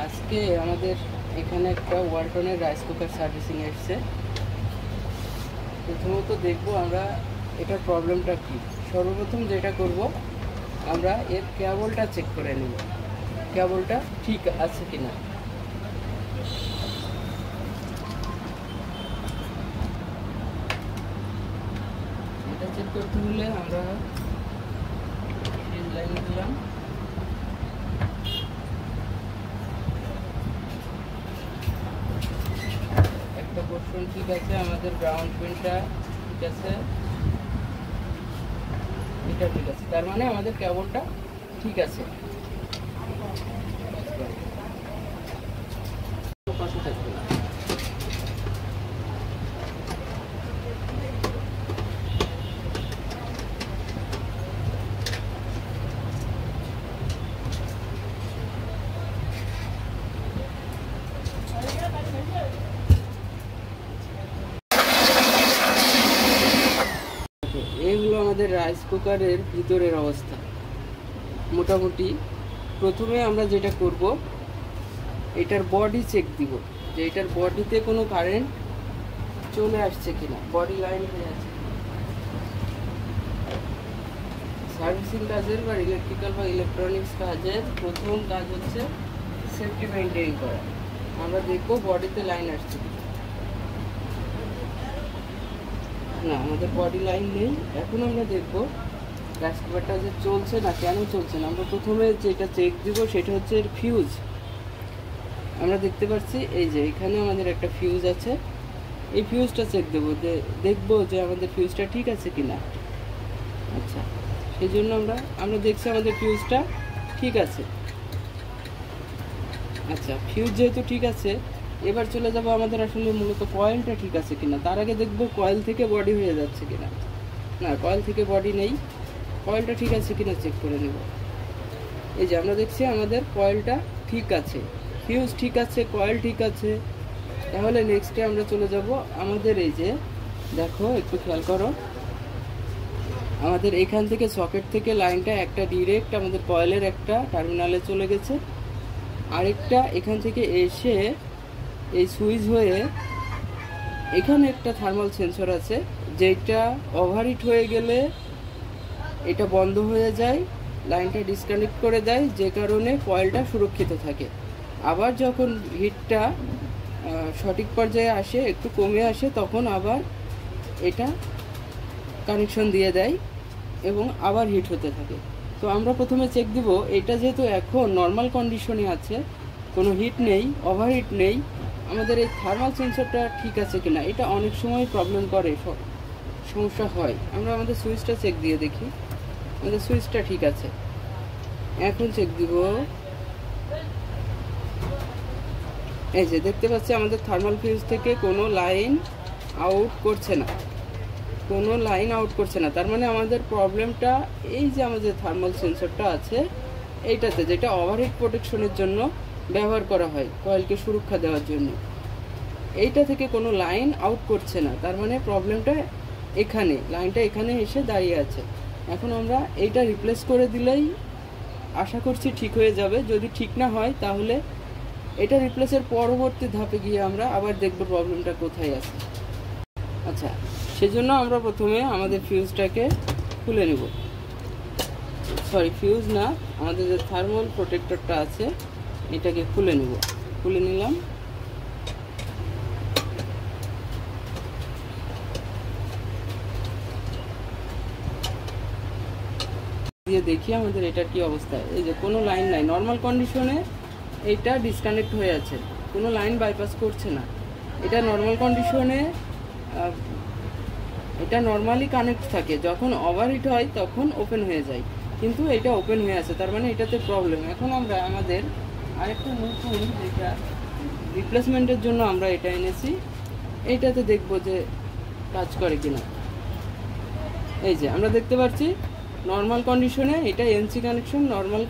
আজকে আমাদের এখানে একটা ওয়ালটনের রাইস কুকার সার্ভিসিং এসছে। প্রথমত দেখব আমরা এটার প্রবলেমটা কী। সর্বপ্রথম যেটা করব, আমরা এর কেবলটা চেক করে নেব, কেবলটা ঠিক আছে কি না। এটা চেক করতে হলে আমরা ফিউজ লাইন দিলাম, একটা পোর্শন ঠিক আছে, আমাদের গ্রাউন্ড পিনটা ঠিক আছে, এটা ঠিক আছে, তার মানে আমাদের কেবলটা ঠিক আছে। পাশে থাকবে না। এই হলো আমাদের রাইস কুকারের ভিতরের অবস্থা। মোটামুটি প্রথমে আমরা যেটা করব, এটার বডি চেক দিব যে এটার বডিতে কোনো কারেন্ট চলে আসছে কিনা, বডি লাইন হয়ে আছে। সার্ভিসিং কাজের বা ইলেকট্রিক্যাল বা ইলেকট্রনিক্স কাজের প্রথম কাজ হচ্ছে সেফটি মেনটেন করা। আমরা দেখব বডিতে লাইন আসছে না, আমাদের বডি লাইন নেই। এখন আমরা দেখব রাইস কুকারটা যে চলছে না, কেন চলছে না। আমরা প্রথমে যেটা চেক দিব সেটা হচ্ছে এর ফিউজ। আমরা দেখতে পাচ্ছি এই যে এখানে আমাদের একটা ফিউজ আছে, এই ফিউজটা চেক দেবো, দেখবো যে আমাদের ফিউজটা ঠিক আছে কি না। আচ্ছা, সেই জন্য আমরা দেখছি আমাদের ফিউজটা ঠিক আছে। আচ্ছা, ফিউজ যেহেতু ঠিক আছে, এবার চলে যাব আমাদের আসলে মূলত কয়েলটা ঠিক আছে কিনা। তার আগে দেখব কয়েল থেকে বডি হয়ে যাচ্ছে কিনা। না, কয়েল থেকে বডি নেই, কয়েলটা ঠিক আছে কিনা চেক করে নেব। এই যে আমরা দেখছি আমাদের কয়েলটা ঠিক আছে, ফিউজ ঠিক আছে, কয়েল ঠিক আছে। তাহলে নেক্সটে আমরা চলে যাব আমাদের এই যে দেখো, একটু খেয়াল করো, আমাদের এখান থেকে সকেট থেকে লাইনটা একটা ডিরেক্ট আমাদের কয়েলের একটা টার্মিনালে চলে গেছে, আরেকটা এখান থেকে এসে এই সুইচ হয়ে এখানে একটা থার্মাল সেন্সর আছে, যেটা ওভারহিট হয়ে গেলে এটা বন্ধ হয়ে যায়, লাইনটা ডিসকানেক্ট করে দেয়, যে কারণে কয়েলটা সুরক্ষিত থাকে। আবার যখন হিটটা সঠিক পর্যায়ে আসে, একটু কমে আসে, তখন আবার এটা কানেকশন দিয়ে দেয় এবং আবার হিট হতে থাকে। তো আমরা প্রথমে চেক দিব এটা যেহেতু এখন নর্মাল কন্ডিশনে আছে, কোনো হিট নেই, ওভারহিট নেই, আমাদের এই থার্মাল সেন্সরটা ঠিক আছে কিনা। এটা অনেক সময় প্রবলেম করে, সমস্যা হয়। আমরা আমাদের সুইচটা চেক দিয়ে দেখি, আমাদের সুইচটা ঠিক আছে। এখন চেক দিব, এই যে দেখতে পাচ্ছি আমাদের থার্মাল ফিউজ থেকে কোনো লাইন আউট করছে না, কোনো লাইন আউট করছে না। তার মানে আমাদের প্রবলেমটা এই যে আমাদের থার্মাল সেন্সরটা আছে এইটাতে, যেটা ওভারহিট প্রোটেকশনের জন্য ব্যবহার করা হয়, কয়েলকে সুরক্ষা দেওয়ার জন্য, এইটা থেকে কোনো লাইন আউট করছে না। তার মানে প্রবলেমটা এখানে, লাইনটা এখানে এসে দাঁড়িয়ে আছে। এখন আমরা এইটা রিপ্লেস করে দিলেই আশা করছি ঠিক হয়ে যাবে। যদি ঠিক না হয় তাহলে এটা রিপ্লেসের পরবর্তী ধাপে গিয়ে আমরা আবার দেখব প্রবলেমটা কোথায় আছে। আচ্ছা, সেজন্য আমরা প্রথমে আমাদের ফিউজটাকে খুলে নেব, সরি ফিউজ না, আমাদের যে থার্মাল প্রোটেক্টরটা আছে এটাকে খুলে নেব। খুলে নিলাম, দিয়ে দেখি আমাদের এটা কি অবস্থায়। এই যে কোনো লাইন নাই, নর্মাল কন্ডিশনে এইটা ডিসকানেক্ট হয়ে আছে, কোনো লাইন বাইপাস করছে না। এটা নর্মাল কন্ডিশনে এটা নর্মালি কানেক্ট থাকে, যখন ওভারহিট হয় তখন ওপেন হয়ে যায়, কিন্তু এটা ওপেন হয়ে আছে, তার মানে এটাতে প্রবলেম। এখন আমরা আমাদের আরেকটা নতুন যেটা রিপ্লেসমেন্টের জন্য আমরা এটা এনেছি, এইটাতে দেখব যে কাজ করে কিনা। এই যে আমরা দেখতে পাচ্ছি নর্মাল কন্ডিশনে এটা এনসি কানেকশন, নর্মাল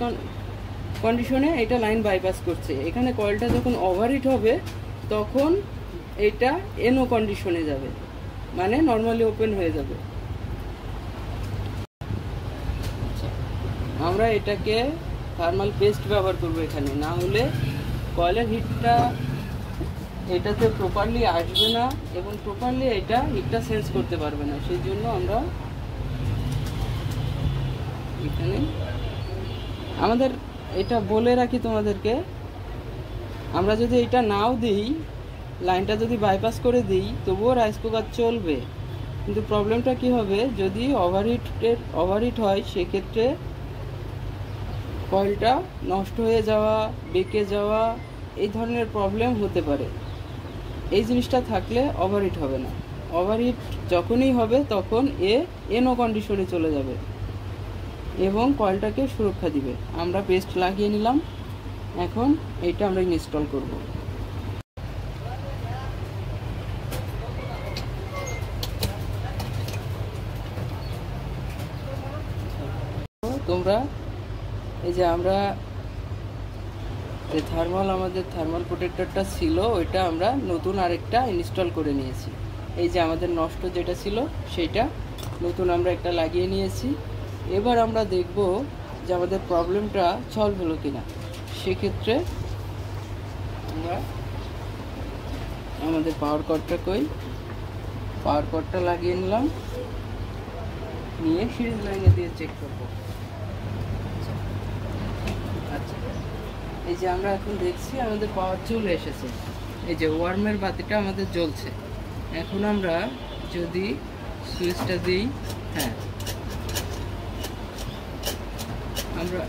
কন্ডিশনে এটা লাইন বাইপাস করছে। এখানে কয়েলটা যখন ওভারহিট হবে তখন এটা এনও কন্ডিশনে যাবে, মানে নর্মালি ওপেন হয়ে যাবে। আমরা এটাকে থার্মাল পেস্ট ব্যবহার করব এখানে, না হলে কয়েলের হিটটা এটাতে প্রপারলি আসবে না এবং প্রপারলি এটা হিটটা সেন্স করতে পারবে না। সেই জন্য আমরা এখানে আমাদের এটা বলে রাখি তোমাদেরকে, আমরা যদি এটা নাও দিই, লাইনটা যদি বাইপাস করে দিই, তবুও রাইস কুকার চলবে। কিন্তু প্রবলেমটা কি হবে, যদি ওভারহিট হয়, সেক্ষেত্রে কয়েলটা নষ্ট হয়ে যাওয়া, বেঁকে যাওয়া, এই ধরনের প্রবলেম হতে পারে। এই জিনিসটা থাকলে ওভারহিট হবে না। ওভারহিট যখনই হবে তখন এনো কন্ডিশনে চলে যাবে এবং কয়েলটাকে সুরক্ষা দিবে। আমরা পেস্ট লাগিয়ে নিলাম, এখন এইটা আমরা ইনস্টল করব। তোমরা এই যে আমরা যে আমাদের থার্মাল প্রোটেক্টরটা ছিল, ওইটা আমরা নতুন আরেকটা ইনস্টল করে নিয়েছি। এই যে আমাদের নষ্ট যেটা ছিল সেইটা নতুন আমরা একটা লাগিয়ে নিয়েছি। এবার আমরা দেখব যে আমাদের প্রবলেমটা সলভ হলো কিনা। সেক্ষেত্রে আমরা আমাদের পাওয়ার কর্ডটা লাগিয়ে নিলাম, নিয়ে সিরিজ লাইনে দিয়ে চেক করব। আচ্ছা, এই যে আমরা এখন দেখছি আমাদের পাওয়ার চলে এসেছে। এই যে ওয়ার্মের বাতিটা আমাদের জ্বলছে। এখন আমরা যদি সুইচটা দিই, হ্যাঁ,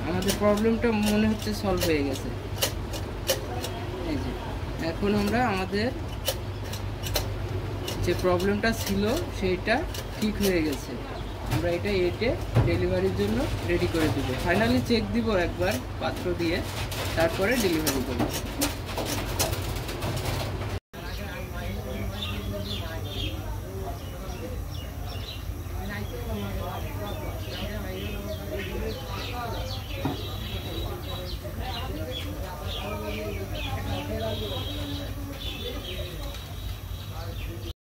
আমাদের প্রবলেমটা মনে হচ্ছে সলভ হয়ে গেছে। এই যে এখন আমরা আমাদের যে প্রবলেমটা ছিল সেইটা ঠিক হয়ে গেছে। আমরা এটা ডেলিভারির জন্য রেডি করে দেব। ফাইনালি চেক দিব একবার পাত্র দিয়ে, তারপরে ডেলিভারি করব।